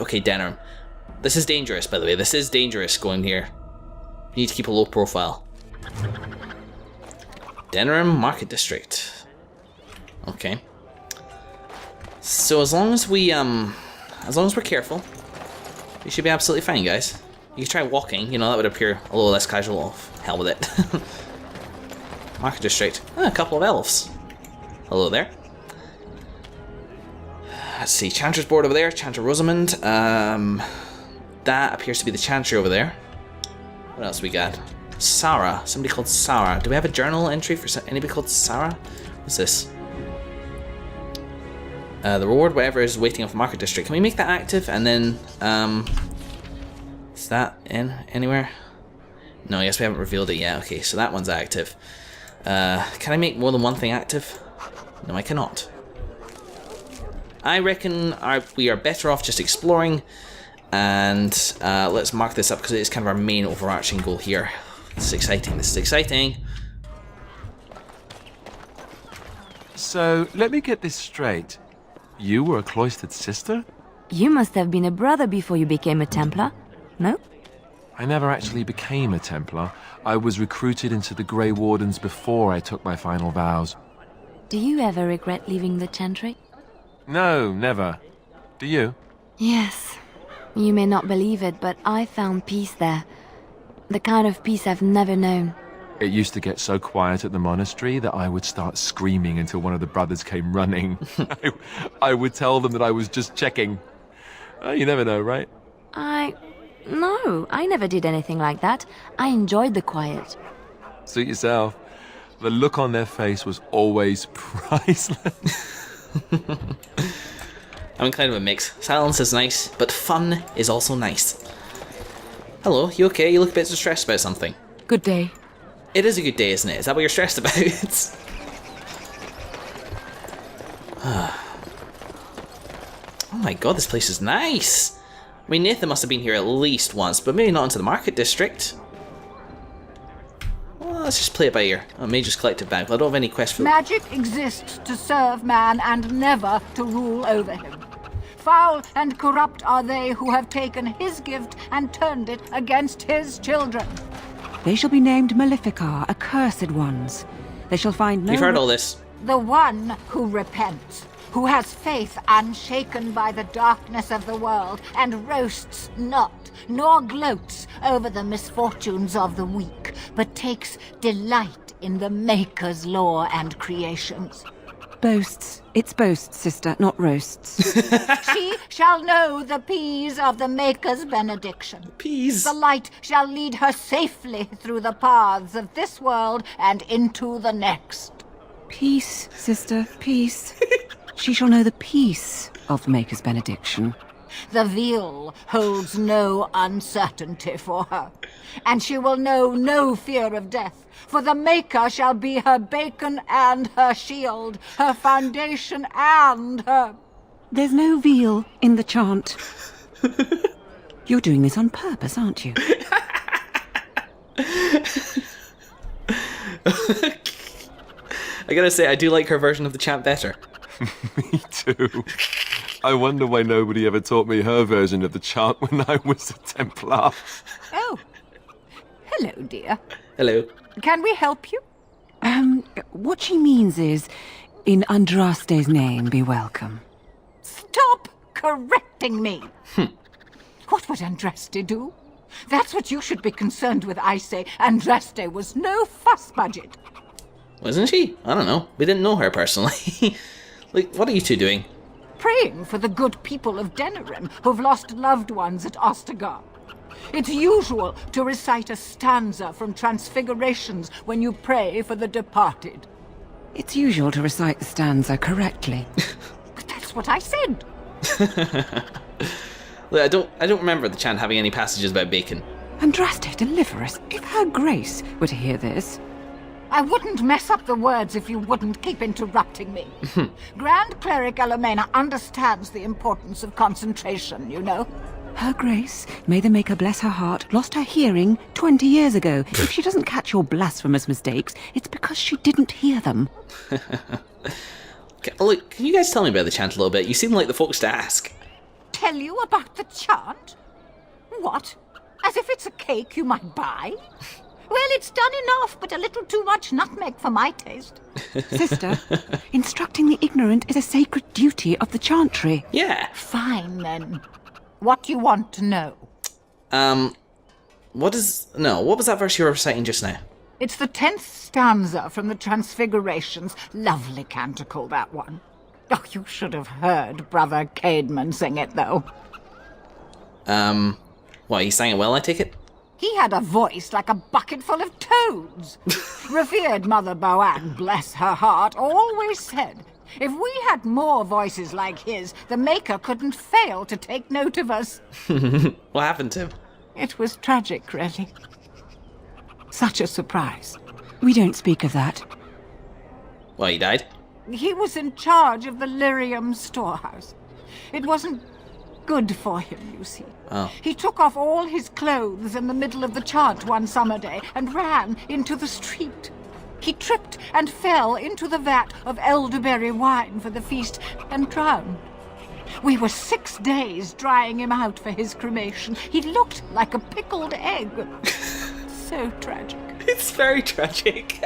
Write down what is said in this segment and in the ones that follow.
Okay, Denerim. This is dangerous, by the way. This is dangerous going here. You need to keep a low profile. Denerim Market District. Okay. So as long as we're careful, we should be absolutely fine, guys. You can try walking, you know, that would appear a little less casual. Oh, hell with it. Market District. Ah, a couple of elves. Hello there. Let's see, Chantry's board over there, Chantry Rosamond. That appears to be the Chantry over there. What else we got? Sarah. Somebody called Sarah. Do we have a journal entry for anybody called Sarah? What's this? The reward, whatever, is waiting off Market District. Can we make that active? And then, is that in anywhere? No, I guess we haven't revealed it yet. Okay, so that one's active. Can I make more than one thing active? No, I cannot. I reckon we are better off just exploring, and let's mark this up because it is kind of our main overarching goal here. This is exciting. This is exciting. So, let me get this straight. You were a cloistered sister? You must have been a brother before you became a Templar, no? I never actually became a Templar. I was recruited into the Grey Wardens before I took my final vows. Do you ever regret leaving the Chantry? No, never. Do you? Yes. You may not believe it, but I found peace there. The kind of peace I've never known. It used to get so quiet at the monastery that I would start screaming until one of the brothers came running. I would tell them that I was just checking. You never know, right? No, I never did anything like that. I enjoyed the quiet. Suit yourself. The look on their face was always priceless. I'm in kind of a mix. Silence is nice, but fun is also nice. Hello, you okay? You look a bit stressed about something. Good day. It is a good day, isn't it? Is that what you're stressed about? Oh my god, this place is nice! I mean, Nathan must have been here at least once, but maybe not into the Market District. Well, let's just play it by ear. Oh, Mage's Collective Bag. Well, I don't have any quest for... Magic exists to serve man and never to rule over him. Foul and corrupt are they who have taken his gift and turned it against his children. They shall be named Maleficar, accursed ones. They shall find no... We've heard all this. The one who repents, who has faith unshaken by the darkness of the world, and roasts not, nor gloats over the misfortunes of the weak, but takes delight in the Maker's law and creations. Boasts. It's boasts, sister, not roasts. She shall know the peace of the Maker's benediction. Peace. The light shall lead her safely through the paths of this world and into the next. Peace, sister, peace. She shall know the peace of the Maker's benediction. The veil holds no uncertainty for her, and she will know no fear of death, for the Maker shall be her beacon and her shield, her foundation and her... There's no veal in the chant. You're doing this on purpose, aren't you? I gotta say, I do like her version of the chant better. Me too. I wonder why nobody ever taught me her version of the chant when I was a Templar. Oh, hello, dear. Hello. Can we help you? What she means is, in Andraste's name, be welcome. Stop correcting me. What would Andraste do? That's what you should be concerned with, I say. Andraste was no fuss budget. Wasn't she? I don't know. We didn't know her personally. Like, what are you two doing? Praying for the good people of Denerim who've lost loved ones at Ostagar. It's usual to recite a stanza from Transfigurations when you pray for the departed. It's usual to recite the stanza correctly. But that's what I said. Look, I don't remember the chant having any passages about bacon. Andraste, deliver us. If her grace were to hear this... I wouldn't mess up the words if you wouldn't keep interrupting me. Grand Cleric Elomena understands the importance of concentration, you know. Her grace, may the Maker bless her heart, lost her hearing 20 years ago. If she doesn't catch your blasphemous mistakes, it's because she didn't hear them. Okay, look, can you guys tell me about the chant a little bit? You seem like the folks to ask. tell you about the chant? What? As if it's a cake you might buy? Well, it's done enough, but a little too much nutmeg for my taste. Sister, instructing the ignorant is a sacred duty of the Chantry. Yeah. Fine, then. What do you want to know? What was that verse you were reciting just now? It's the 10th stanza from the Transfigurations. Lovely canticle, that one. Oh, you should have heard Brother Caedmon sing it, though. Well, he sang it well, I take it? He had a voice like a bucket full of toads. Revered Mother Boann, bless her heart, always said, if we had more voices like his, the Maker couldn't fail to take note of us. What happened to him? It was tragic, really. Such a surprise. We don't speak of that. Well, he died. He was in charge of the lyrium storehouse. It wasn't good for him, you see. Oh. He took off all his clothes in the middle of the chant one summer day and ran into the street. He tripped and fell into the vat of elderberry wine for the feast and drowned. We were 6 days drying him out for his cremation. He looked like a pickled egg. So tragic. It's very tragic.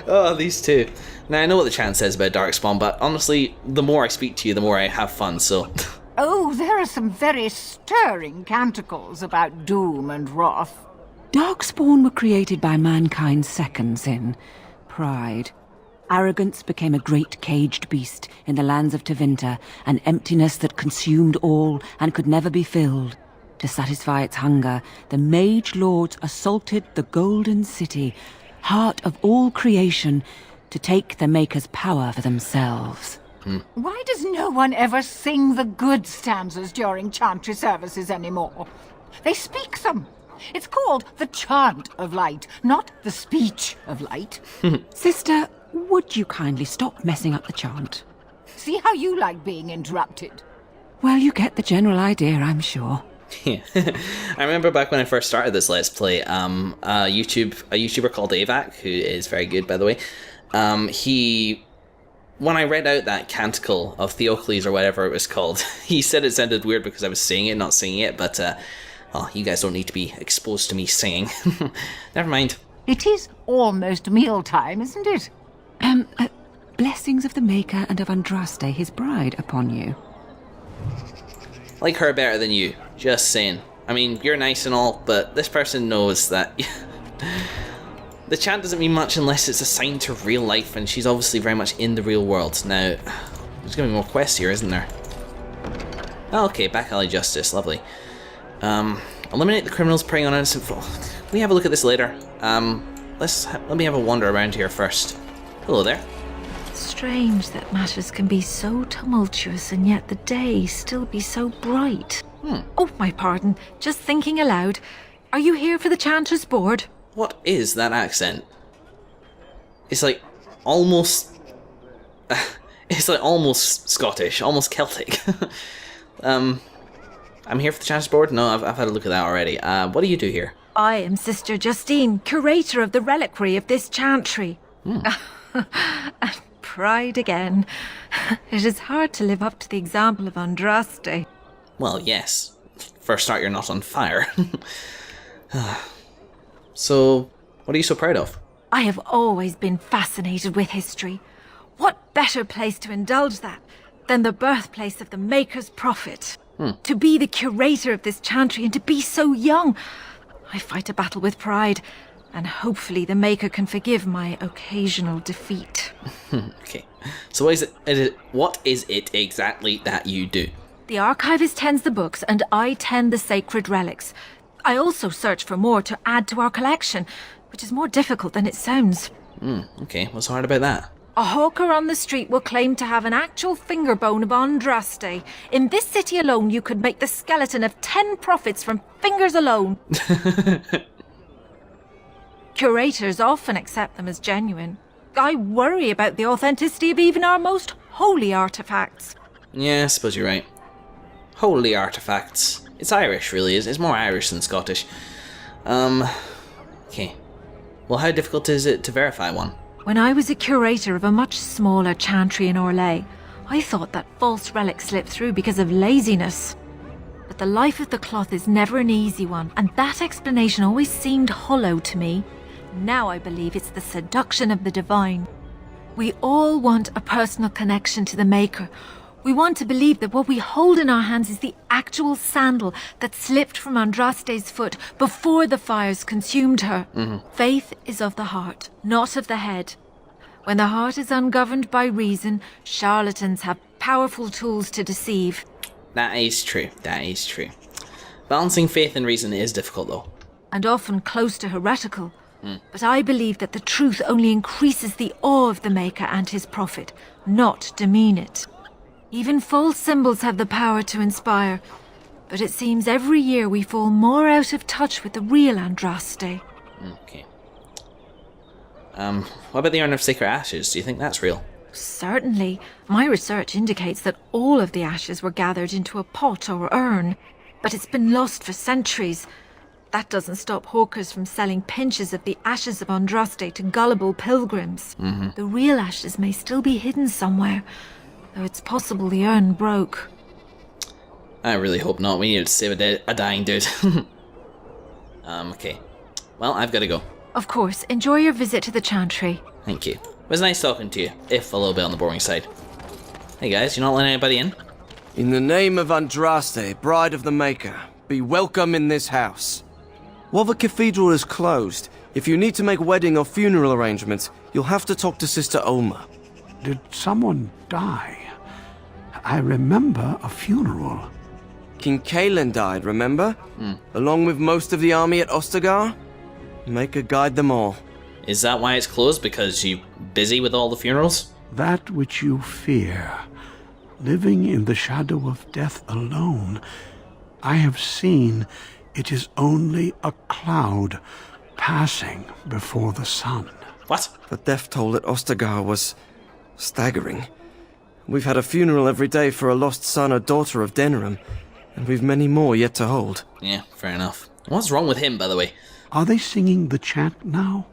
Oh, these two. Now, I know what the chant says about Darkspawn, but honestly, the more I speak to you, the more I have fun, so... Oh, there are some very stirring canticles about doom and wrath. Darkspawn were created by mankind's second sin, pride. Arrogance became a great caged beast in the lands of Tevinter, an emptiness that consumed all and could never be filled. To satisfy its hunger, the mage lords assaulted the Golden City, heart of all creation, to take the Maker's power for themselves. Why does no one ever sing the good stanzas during chantry services anymore? They speak them. It's called the chant of light, not the speech of light. Sister, would you kindly stop messing up the chant? See how you like being interrupted. Well, you get the general idea, I'm sure. Yeah. I remember back when I first started this Let's Play, a YouTuber called Avac, who is very good, by the way, when I read out that canticle of Theocles or whatever it was called, he said it sounded weird because I was saying it, not singing it, but, well, you guys don't need to be exposed to me singing. Never mind. It is almost mealtime, isn't it? Blessings of the Maker and of Andraste, his bride, upon you. Like her better than you, just saying. I mean, you're nice and all, but this person knows that the chant doesn't mean much unless it's assigned to real life, and she's obviously very much in the real world. Now, there's going to be more quests here, isn't there? Oh, okay, back alley justice, lovely. Eliminate the criminals preying on innocent folk. Can we have a look at this later? Let me have a wander around here first. Hello there. Strange that matters can be so tumultuous and yet the day still be so bright. Oh, my pardon. Just thinking aloud. Are you here for the Chanter's Board? What is that accent? It's like almost... it's like almost Scottish, almost Celtic. I'm here for the Chanter's Board? No, I've had a look at that already. What do you do here? I am Sister Justine, curator of the reliquary of this chantry. And pride again. It is hard to live up to the example of Andraste. Well, yes. For a start, you're not on fire. So, what are you so proud of? I have always been fascinated with history. What better place to indulge that than the birthplace of the Maker's prophet? To be the curator of this chantry and to be so young. I fight a battle with pride, and hopefully the Maker can forgive my occasional defeat. Okay. So what is it exactly that you do? The archivist tends the books, and I tend the sacred relics. I also search for more to add to our collection, which is more difficult than it sounds. Okay, what's hard about that? A hawker on the street will claim to have an actual finger bone of Andraste. In this city alone, you could make the skeleton of 10 prophets from fingers alone. Curators often accept them as genuine. I worry about the authenticity of even our most holy artifacts. Yeah, I suppose you're right. Holy artifacts. It's Irish, really. It's more Irish than Scottish. Okay. Well, how difficult is it to verify one? When I was a curator of a much smaller chantry in Orlais, I thought that false relic slipped through because of laziness. But the life of the cloth is never an easy one, and that explanation always seemed hollow to me. Now I believe it's the seduction of the divine. We all want a personal connection to the Maker. We want to believe that what we hold in our hands is the actual sandal that slipped from Andraste's foot before the fires consumed her. Faith is of the heart, not of the head. When the heart is ungoverned by reason, charlatans have powerful tools to deceive. That is true. That is true. Balancing faith and reason is difficult, though. And often close to heretical. But I believe that the truth only increases the awe of the Maker and his prophet, not demean it. Even false symbols have the power to inspire, but it seems every year we fall more out of touch with the real Andraste. Okay. What about the Urn of Sacred Ashes? Do you think that's real? Certainly. My research indicates that all of the ashes were gathered into a pot or urn, but it's been lost for centuries. That doesn't stop hawkers from selling pinches of the ashes of Andraste to gullible pilgrims. The real ashes may still be hidden somewhere, though it's possible the urn broke. I really hope not. We need to save a dying dude. Okay. Well, I've got to go. Of course. Enjoy your visit to the Chantry. Thank you. It was nice talking to you, if a little bit on the boring side. Hey guys, you're not letting anybody in? In the name of Andraste, bride of the Maker, be welcome in this house. While the cathedral is closed, if you need to make wedding or funeral arrangements, you'll have to talk to Sister Olma. Did someone die? I remember a funeral. King Kalen died, remember? Along with most of the army at Ostagar? Maker guide them all. Is that why it's closed? Because you're busy with all the funerals? That which you fear, living in the shadow of death alone, I have seen it is only a cloud passing before the sun. What? The death toll at Ostagar was staggering. We've had a funeral every day for a lost son or daughter of Denerim, and we've many more yet to hold. Yeah, fair enough. What's wrong with him, by the way? Are they singing the chant now?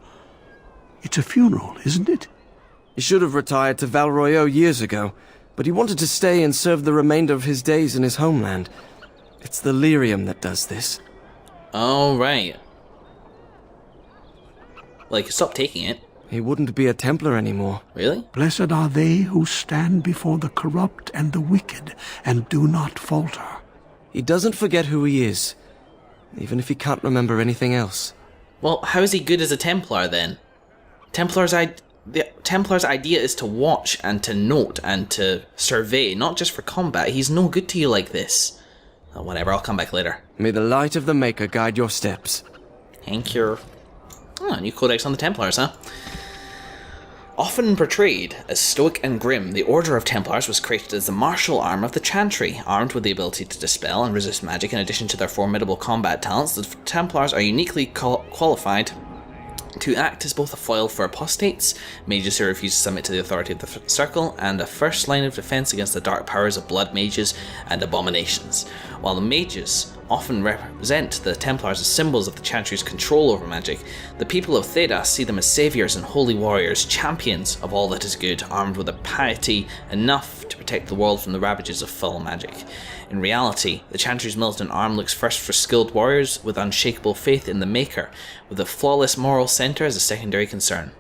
It's a funeral, isn't it? He should have retired to Valroyo years ago, but he wanted to stay and serve the remainder of his days in his homeland. It's the lyrium that does this. Oh, right. Like, stop taking it. He wouldn't be a Templar anymore. Really? Blessed are they who stand before the corrupt and the wicked and do not falter. He doesn't forget who he is, even if he can't remember anything else. Well, how is he good as a Templar, then? The Templar's idea is to watch and to note and to survey, not just for combat. He's no good to you like this. Oh, whatever, I'll come back later. May the light of the Maker guide your steps. Thank you. Oh, new codex on the Templars, huh? Often portrayed as stoic and grim, the Order of Templars was created as the martial arm of the Chantry. Armed with the ability to dispel and resist magic in addition to their formidable combat talents, the Templars are uniquely qualified to act as both a foil for apostates, mages who refuse to submit to the authority of the Circle, and a first line of defense against the dark powers of blood mages and abominations. While the mages often represent the Templars as symbols of the Chantry's control over magic, the people of Thedas see them as saviors and holy warriors, champions of all that is good, armed with a piety enough to protect the world from the ravages of foul magic. In reality, the Chantry's militant arm looks first for skilled warriors with unshakable faith in the Maker, with a flawless moral centre as a secondary concern.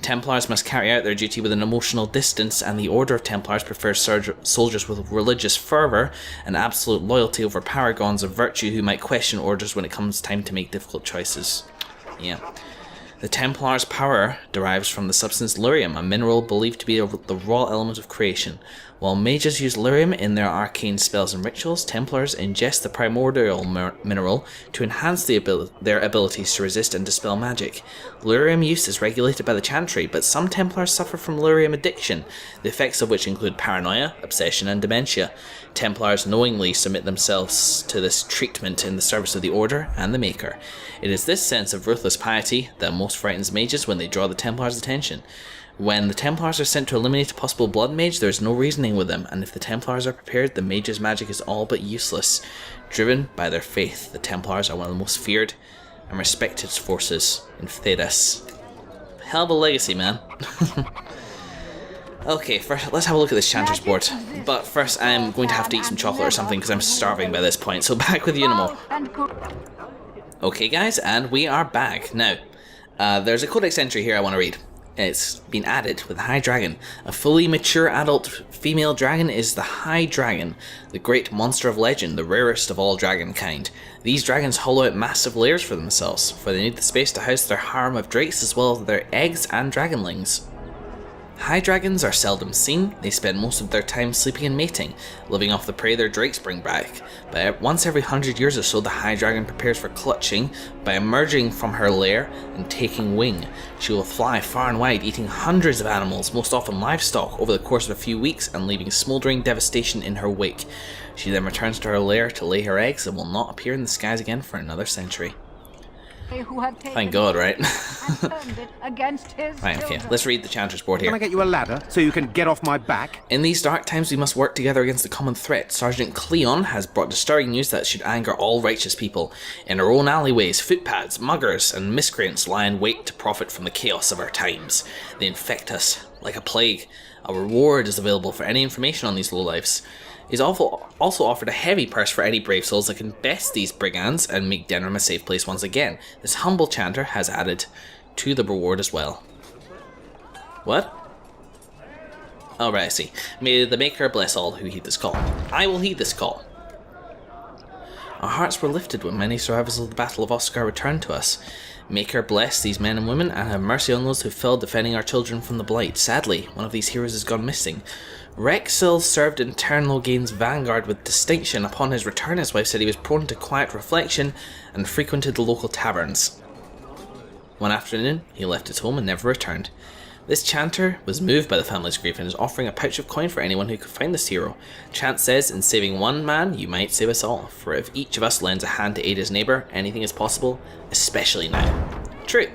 Templars must carry out their duty with an emotional distance, and the Order of Templars prefers soldiers with religious fervour and absolute loyalty over paragons of virtue who might question orders when it comes time to make difficult choices. Yeah. The Templars' power derives from the substance lyrium, a mineral believed to be the raw element of creation. While mages use lyrium in their arcane spells and rituals, Templars ingest the primordial mineral to enhance their abilities to resist and dispel magic. Lyrium use is regulated by the Chantry, but some Templars suffer from lyrium addiction, the effects of which include paranoia, obsession, and dementia. Templars knowingly submit themselves to this treatment in the service of the Order and the Maker. It is this sense of ruthless piety that most frightens mages when they draw the Templars' attention. When the Templars are sent to eliminate a possible blood mage, there is no reasoning with them, and if the Templars are prepared, the mage's magic is all but useless. Driven by their faith, the Templars are one of the most feared and respected forces in Thedas. Hell of a legacy, man. Okay, first, let's have a look at this Chanter's board. But first, I'm going to have to eat some chocolate or something because I'm starving by this point. So back with you in a moment. Okay, guys, and we are back. Now, there's a codex entry here I want to read. It's been added with the High Dragon. A fully mature adult female dragon is the High Dragon, the great monster of legend, the rarest of all dragon kind. These dragons hollow out massive lairs for themselves, for they need the space to house their harem of drakes as well as their eggs and dragonlings. High dragons are seldom seen. They spend most of their time sleeping and mating, living off the prey their drakes bring back. But once every 100 years or so, the high dragon prepares for clutching by emerging from her lair and taking wing. She will fly far and wide, eating hundreds of animals, most often livestock, over the course of a few weeks and leaving smouldering devastation in her wake. She then returns to her lair to lay her eggs and will not appear in the skies again for another century. Thank God, right? Right, okay, let's read the Chanter's board here. Can I get you a ladder so you can get off my back? In these dark times, we must work together against the common threat. Sergeant Cleon has brought disturbing news that should anger all righteous people. In our own alleyways, footpads, muggers, and miscreants lie in wait to profit from the chaos of our times. They infect us like a plague. A reward is available for any information on these lowlifes. He's also offered a heavy purse for any brave souls that can best these brigands and make Denerim a safe place once again. This humble chanter has added to the reward as well. What? Oh, right, I see. May the Maker bless all who heed this call. I will heed this call. Our hearts were lifted when many survivors of the Battle of Oscar returned to us. Maker bless these men and women and have mercy on those who fell defending our children from the blight. Sadly, one of these heroes has gone missing. Rexil served in Ternlogain's vanguard with distinction. Upon his return, his wife said he was prone to quiet reflection and frequented the local taverns. One afternoon, he left his home and never returned. This chanter was moved by the family's grief and is offering a pouch of coin for anyone who could find this hero. Chant says, in saving one man, you might save us all, for if each of us lends a hand to aid his neighbour, anything is possible, especially now. True.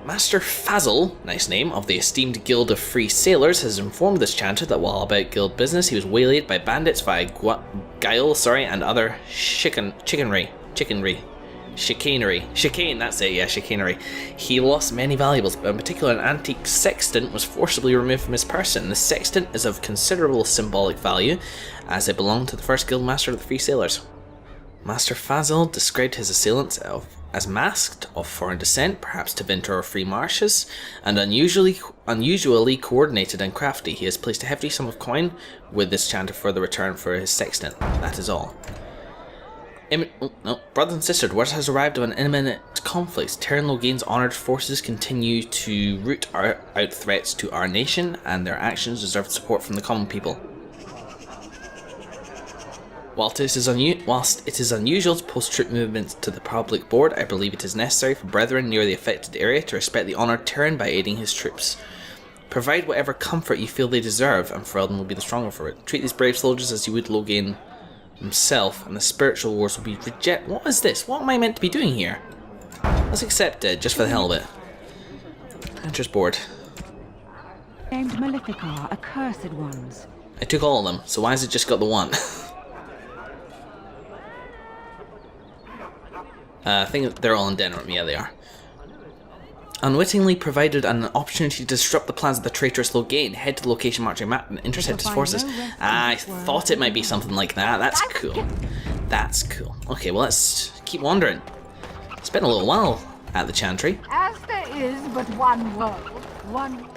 Master Fazil, nice name, of the esteemed Guild of Free Sailors, has informed this chanter that while about guild business, he was waylaid by bandits via guile, and other chicanery. Chicane, that's it, yeah, chicanery. He lost many valuables, but in particular an antique sextant was forcibly removed from his person. The sextant is of considerable symbolic value, as it belonged to the first guild master of the Free Sailors. Master Fazil described his assailants as masked, of foreign descent, perhaps Tevinter or Free Marshes, and unusually coordinated and crafty. He has placed a hefty sum of coin with this chanter for the return for his sextant. That is all. Brothers and sisters, word has arrived of an imminent conflict. Ternlogain's honoured forces continue to root out threats to our nation, and their actions deserve support from the common people. Whilst it is unusual to post troop movements to the public board, I believe it is necessary for brethren near the affected area to respect the honoured Terran by aiding his troops. Provide whatever comfort you feel they deserve, and Ferelden will be the stronger for it. Treat these brave soldiers as you would Logain himself, and the spiritual wars will be What is this? What am I meant to be doing here? Let's accept it, just for the hell of it. Hunter's board. Named Maleficar, accursed ones. I took all of them, so why has it just got the one? I think they're all in Denerim, yeah they are. Unwittingly provided an opportunity to disrupt the plans of the traitorous Logain. Head to the location marked on your map and intercept his forces. I thought it might be something like that. That's cool. That's cool. Okay, well let's keep wandering. It's been a little while at the Chantry. As there is but one world, one...